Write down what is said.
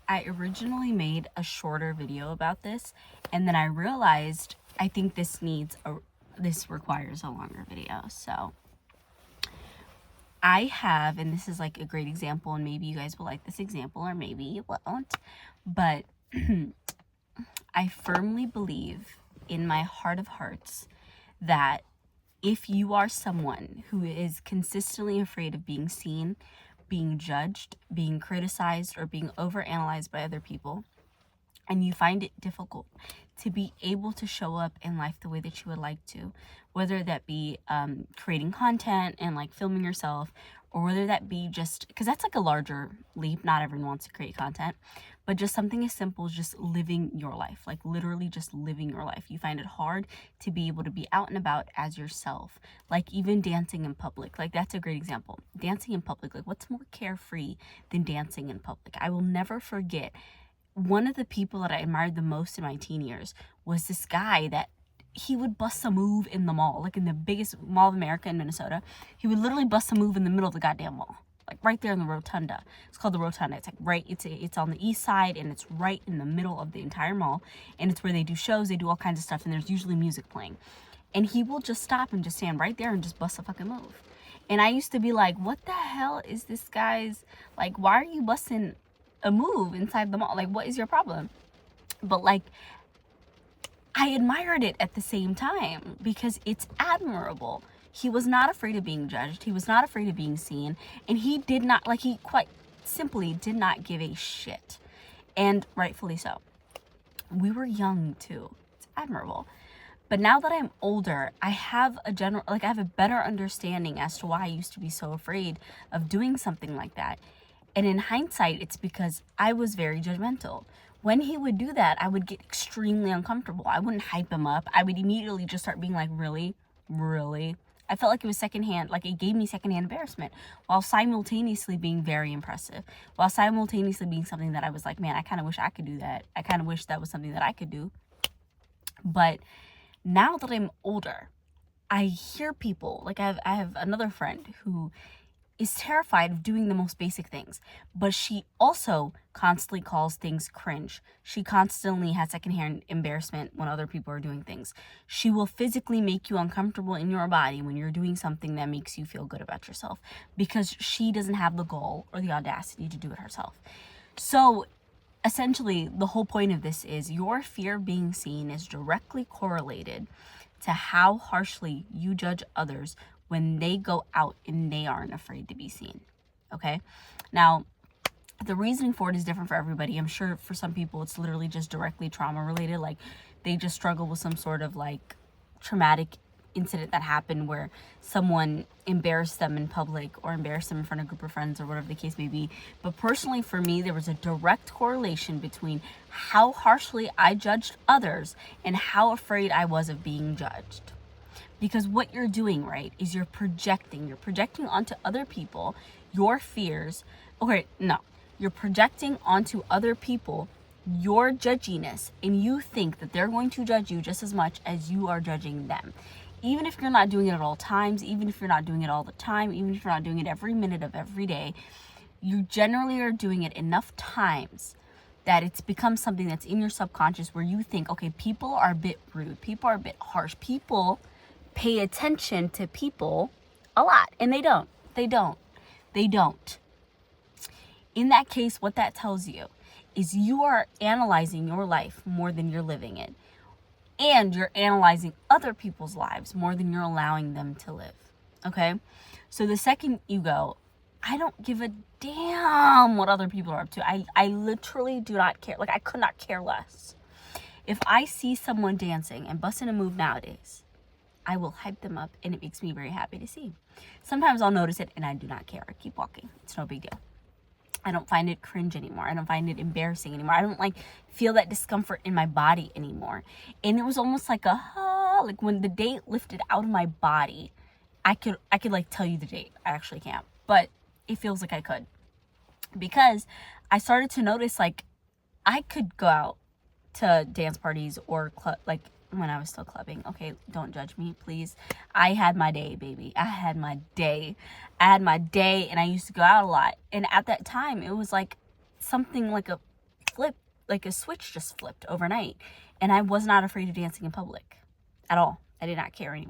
I originally made a shorter video about this, and then I realized I think this requires a longer video. So I have, and this is like a great example, and maybe you guys will like this example, or maybe you won't, but I firmly believe in my heart of hearts that if you are someone who is consistently afraid of being seen, being judged, being criticized, or being overanalyzed by other people, and you find it difficult to be able to show up in life the way that you would like to, whether that be creating content and like filming yourself, or whether that be just, because that's like a larger leap, not everyone wants to create content, but just something as simple as just living your life, like literally just living your life. You find it hard to be able to be out and about as yourself, like even dancing in public. Like that's a great example. Dancing in public, like what's more carefree than dancing in public? I will never forget one of the people that I admired the most in my teen years was this guy that he would bust a move in the mall, like in the biggest mall of America in Minnesota. He would literally bust a move in the middle of the goddamn mall, like right there in the rotunda. It's called the rotunda. It's like it's on the east side, and it's right in the middle of the entire mall, and it's where they do shows, they do all kinds of stuff, and there's usually music playing. And he will just stop and just stand right there and just bust a fucking move. And I used to be like, what the hell is this guy's, like, why are you busting a move inside the mall? Like, what is your problem? But like, I admired it at the same time because it's admirable. He was not afraid of being judged. He was not afraid of being seen. And he did not, like, he quite simply did not give a shit. And rightfully so. We were young too. It's admirable. But now that I'm older, I have a better understanding as to why I used to be so afraid of doing something like that. And in hindsight, it's because I was very judgmental. When he would do that, I would get extremely uncomfortable. I wouldn't hype him up. I would immediately just start being like, really? Really? I felt like it was secondhand, like it gave me secondhand embarrassment while simultaneously being very impressive, while simultaneously being something that I was like, man, I kind of wish I could do that. I kind of wish that was something that I could do. But now that I'm older, I hear people, like I have another friend who is terrified of doing the most basic things, but she also constantly calls things cringe. She constantly has secondhand embarrassment when other people are doing things. She will physically make you uncomfortable in your body when you're doing something that makes you feel good about yourself because she doesn't have the gall or the audacity to do it herself. So essentially, the whole point of this is your fear of being seen is directly correlated to how harshly you judge others when they go out and they aren't afraid to be seen. Okay? Now, the reasoning for it is different for everybody. I'm sure for some people it's literally just directly trauma related. Like they just struggle with some sort of like traumatic incident that happened where someone embarrassed them in public or embarrassed them in front of a group of friends or whatever the case may be. But personally for me, there was a direct correlation between how harshly I judged others and how afraid I was of being judged. Because what you're doing, right, is you're projecting onto other people your fears. Okay, no, you're projecting onto other people your judginess, and you think that they're going to judge you just as much as you are judging them. Even if you're not doing it at all times, even if you're not doing it all the time, even if you're not doing it every minute of every day, you generally are doing it enough times that it's become something that's in your subconscious where you think, okay, people are a bit rude, people are a bit harsh, people pay attention to people a lot, and they don't. In that case, what that tells you is you are analyzing your life more than you're living it, and you're analyzing other people's lives more than you're allowing them to live. Okay? So the second you go, I don't give a damn what other people are up to. I literally do not care. Like, I could not care less. If I see someone dancing and busting a move nowadays, I will hype them up, and it makes me very happy to see. Sometimes I'll notice it and I do not care. I keep walking. It's no big deal. I don't find it cringe anymore. I don't find it embarrassing anymore. I don't feel that discomfort in my body anymore. And it was almost like like when the date lifted out of my body, I could tell you the date. I actually can't, but it feels like I could, because I started to notice I could go out to dance parties or when I was still clubbing. Okay, don't judge me, please. I had my day, baby. I had my day, and I used to go out a lot. And at that time, it was something like a flipped, like a switch just flipped overnight. And I was not afraid of dancing in public at all. I did not care anymore.